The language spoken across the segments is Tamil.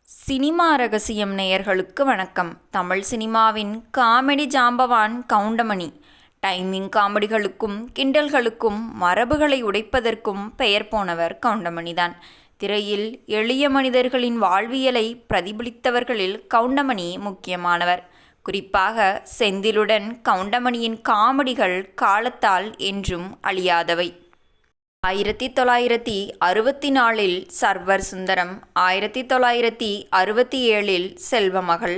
சினிமா ரகசியம் நேயர்களுக்கு வணக்கம். தமிழ் சினிமாவின் காமெடி ஜாம்பவான் கவுண்டமணி. டைமிங் காமெடிகளுக்கும் கிண்டல்களுக்கும் மரபுகளை உடைப்பதற்கும் பெயர் போனவர் கவுண்டமணிதான். திரையில் எளிய மனிதர்களின் வாழ்வியலை பிரதிபலித்தவர்களில் கவுண்டமணி முக்கியமானவர். குறிப்பாக செந்திலுடன் கவுண்டமணியின் காமெடிகள் காலத்தால் என்றும் அழியாதவை. 1964 சர்வர் சுந்தரம், 1967 செல்வமகள்,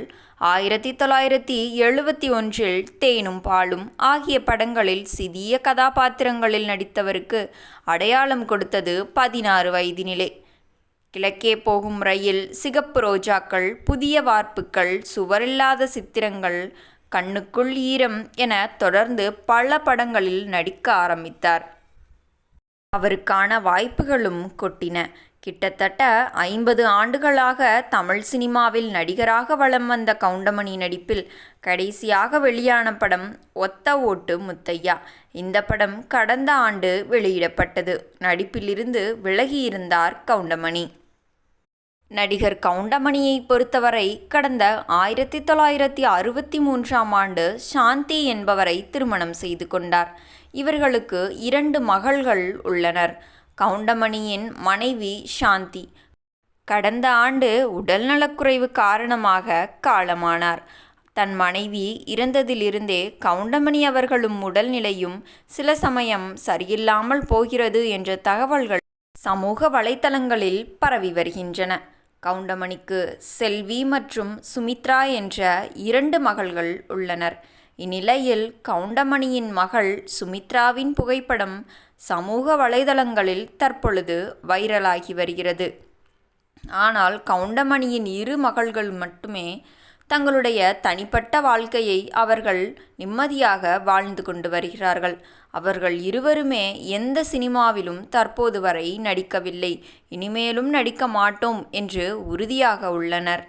1971 தேனும் பாலும் ஆகிய படங்களில் சிறிய கதாபாத்திரங்களில் நடித்தவருக்கு அடையாளம் கொடுத்தது 16 வயதினிலே. கிழக்கே போகும் ரயில், சிகப்பு ரோஜாக்கள், புதிய வார்ப்புகள், சுவரில்லாத சித்திரங்கள், கண்ணுக்குள் ஈரம் என தொடர்ந்து பல படங்களில் நடிக்க ஆரம்பித்தார். அவருக்கான வாய்ப்புகளும் கொட்டின. கிட்டத்தட்ட 50 ஆண்டுகளாக தமிழ் சினிமாவில் நடிகராக வலம் வந்த கவுண்டமணி நடிப்பில் கடைசியாக வெளியான படம் ஒத்த ஓட்டு முத்தையா. இந்த படம் கடந்த ஆண்டு வெளியிடப்பட்டது. நடிப்பிலிருந்து விலகியிருந்தார் கவுண்டமணி. நடிகர் கவுண்டமணியை பொறுத்தவரை கடந்த 1963ஆம் ஆண்டு சாந்தி என்பவரை திருமணம் செய்து கொண்டார். இவர்களுக்கு 2 மகள்கள் உள்ளனர். கவுண்டமணியின் மனைவி சாந்தி கடந்த ஆண்டு உடல்நலக்குறைவு காரணமாக காலமானார். தன் மனைவி இறந்ததிலிருந்தே கவுண்டமணி அவர்களும் உடல்நிலையும் சில சமயம் சரியில்லாமல் போகிறது என்ற தகவல்கள் சமூக வலைத்தளங்களில் பரவி வருகின்றன. கவுண்டமணிக்கு செல்வி மற்றும் சுமித்ரா என்ற 2 மகள்கள் உள்ளனர். இந்நிலையில் கவுண்டமணியின் மகள் சுமித்ராவின் புகைப்படம் சமூக வலைதளங்களில் தற்பொழுது வைரலாகி வருகிறது. ஆனால் கவுண்டமணியின் 2 மகள்கள் மட்டுமே தங்களுடைய தனிப்பட்ட வாழ்க்கையை அவர்கள் நிம்மதியாக வாழ்ந்து கொண்டு வருகிறார்கள். அவர்கள் இருவருமே எந்த சினிமாவிலும் தற்போது வரை நடிக்கவில்லை, இனிமேலும் நடிக்க மாட்டோம் என்று உறுதியாக உள்ளனர்.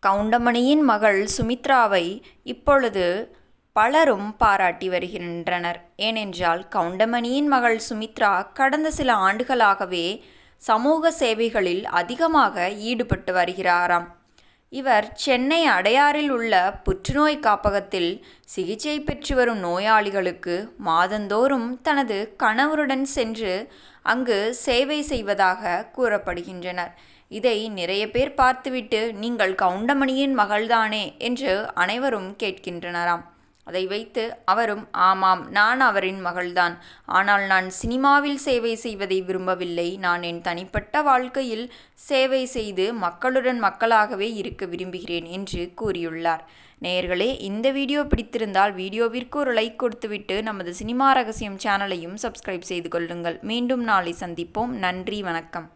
கவுண்டமணியின் மகள் சுமித்ராவை இப்பொழுது பலரும் பாராட்டி வருகின்றனர். ஏனென்றால் கவுண்டமணியின் மகள் சுமித்ரா கடந்த சில ஆண்டுகளாகவே சமூக சேவைகளில் அதிகமாக ஈடுபட்டு வருகிறாராம். இவர் சென்னை அடையாறில் உள்ள புற்றுநோய் காப்பகத்தில் சிகிச்சை பெற்று வரும் நோயாளிகளுக்கு மாதந்தோறும் தனது கணவருடன் சென்று அங்கு சேவை செய்வதாக கூறப்படுகின்றனர். இதை நிறைய பேர் பார்த்துவிட்டு நீங்கள் கவுண்டமணியின் மகள்தானே என்று அனைவரும் கேட்கின்றனராம். அதை வைத்து அவரும் ஆமாம், நான் அவரின் மகள்தான். ஆனால் நான் சினிமாவில் சேவை செய்வதை விரும்பவில்லை. நான் என் தனிப்பட்ட வாழ்க்கையில் சேவை செய்து மக்களுடன் மக்களாகவே இருக்க விரும்புகிறேன் என்று கூறியுள்ளார். நேயர்களே, இந்த வீடியோ பிடித்திருந்தால் வீடியோவிற்கு ஒரு லைக் கொடுத்துவிட்டு நமது சினிமா ரகசியம் சேனலையும் சப்ஸ்கிரைப் செய்து கொள்ளுங்கள். மீண்டும் நாளை சந்திப்போம். நன்றி, வணக்கம்.